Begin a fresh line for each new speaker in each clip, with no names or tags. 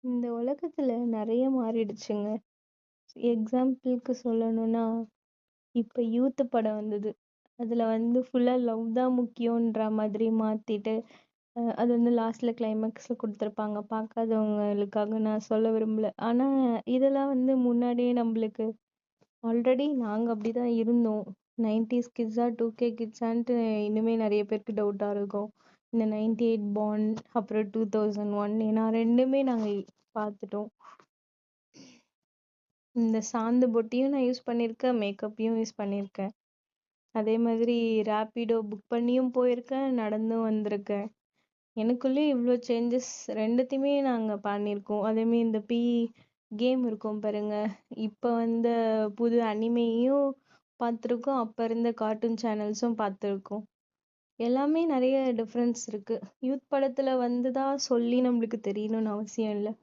இந்த உலகத்துல நிறைய மாறிடுச்சுங்க. எக்ஸாம்பிளுக்கு சொல்லணும்னா, இப்ப யூத் படம் வந்தது. அதுல வந்து ஃபுல்லா லவ் தான் முக்கியம்ன்ற மாதிரி மாத்திட்டு, அது வந்து லாஸ்ட்ல கிளைமேக்ஸ்ல கொடுத்துருப்பாங்க. பார்க்காதவங்களுக்காக நான் சொல்ல விரும்பல. ஆனா இதெல்லாம் வந்து முன்னாடியே நம்மளுக்கு ஆல்ரெடி நாங்க அப்படிதான் இருந்தோம். 90s கிட்ஸா 2K கிட்ஸான்ட்டு இனிமே நிறைய பேருக்கு டவுட்டா இருக்கும். இந்த 98 born அப்புறம் 2001 ஏன்னா ரெண்டுமே நாங்க பார்த்துட்டோம். இந்த சாந்து பொட்டியும் நான் யூஸ் பண்ணியிருக்கேன், மேக்கப்பையும் யூஸ் பண்ணியிருக்கேன். அதே மாதிரி ரேப்பிடோ புக் பண்ணியும் போயிருக்கேன், நடந்தும் வந்திருக்கேன். எனக்குள்ளே இவ்வளோ சேஞ்சஸ் ரெண்டுத்தையுமே நாங்கள் பண்ணியிருக்கோம். அதேமாரி இந்த கேம் இருக்கும் பாருங்க, இப்போ வந்த புது அனிமையும் பார்த்துருக்கோம், அப்போ இருந்த கார்ட்டூன் சேனல்ஸும் பார்த்துருக்கோம். எல்லாமே நிறைய டிஃப்ரென்ஸ் இருக்கு. யூத் படத்துல வந்துதான் சொல்லி நம்மளுக்கு தெரியணும்னு அவசியம் இல்லை.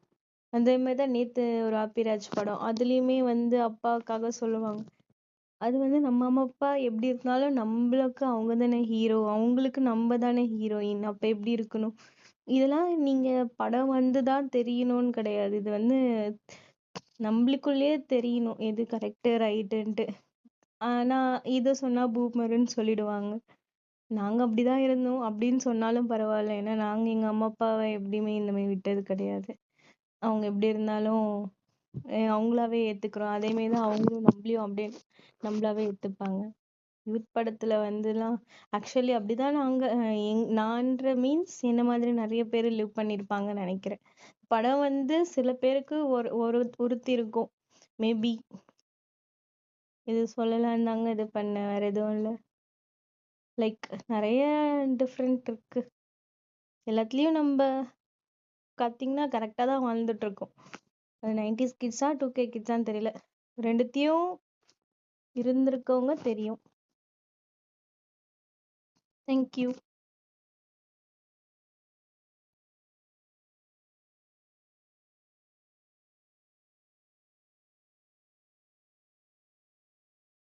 அதே மாதிரிதான் நேத்து ஒரு ஆப்பிராஜ் படம், அதுலயுமே வந்து அப்பாவுக்காக சொல்லுவாங்க. அது வந்து நம்ம அம்மா அப்பா எப்படி இருந்தாலும் நம்மளுக்கு அவங்க தானே ஹீரோ, அவங்களுக்கு நம்ம தானே ஹீரோயின், அப்ப எப்படி இருக்கணும். இதெல்லாம் நீங்க படம் வந்துதான் தெரியணும்னு கிடையாது. இது வந்து நம்மளுக்குள்ளேயே தெரியணும் எது கரெக்ட் ரைட்டுன்ட்டு. ஆனா இத சொன்னா பூமர்ன்னு சொல்லிடுவாங்க. நாங்க அப்படிதான் இருந்தோம் அப்படின்னு சொன்னாலும் பரவாயில்ல. ஏன்னா நாங்க எங்க அம்மா அப்பாவை எப்படியுமே இந்த மாதிரி விட்டது கிடையாது. அவங்க எப்படி இருந்தாலும் அவங்களாவே ஏத்துக்கிறோம். அதே மாதிரிதான் அவங்களும் நம்மளையும் அப்படியே நம்மளாவே ஏத்துப்பாங்க. யூத் படத்துல வந்துலாம் ஆக்சுவலி அப்படிதான் நாங்க நான்ற மீன்ஸ் என்ன மாதிரி நிறைய பேர் லிவ் பண்ணிருப்பாங்கன்னு நினைக்கிறேன். படம் வந்து சில பேருக்கு ஒருத்தி இருக்கும் மேபி. இது சொல்லலாம் தாங்க இது பண்ண, வேற எதுவும் இல்லை. லைக் நிறைய டிஃப்ரெண்ட் இருக்கு. எல்லாத்துலயும் நம்ம பாத்தீங்கன்னா கரெக்டா தான் வாழ்ந்துட்டு இருக்கோம். 90s கிட்ஸா 2K கிட்ஸான்னு தெரியல, ரெண்டுத்தையும் இருந்திருக்கவங்க தெரியும். தேங்க்யூ.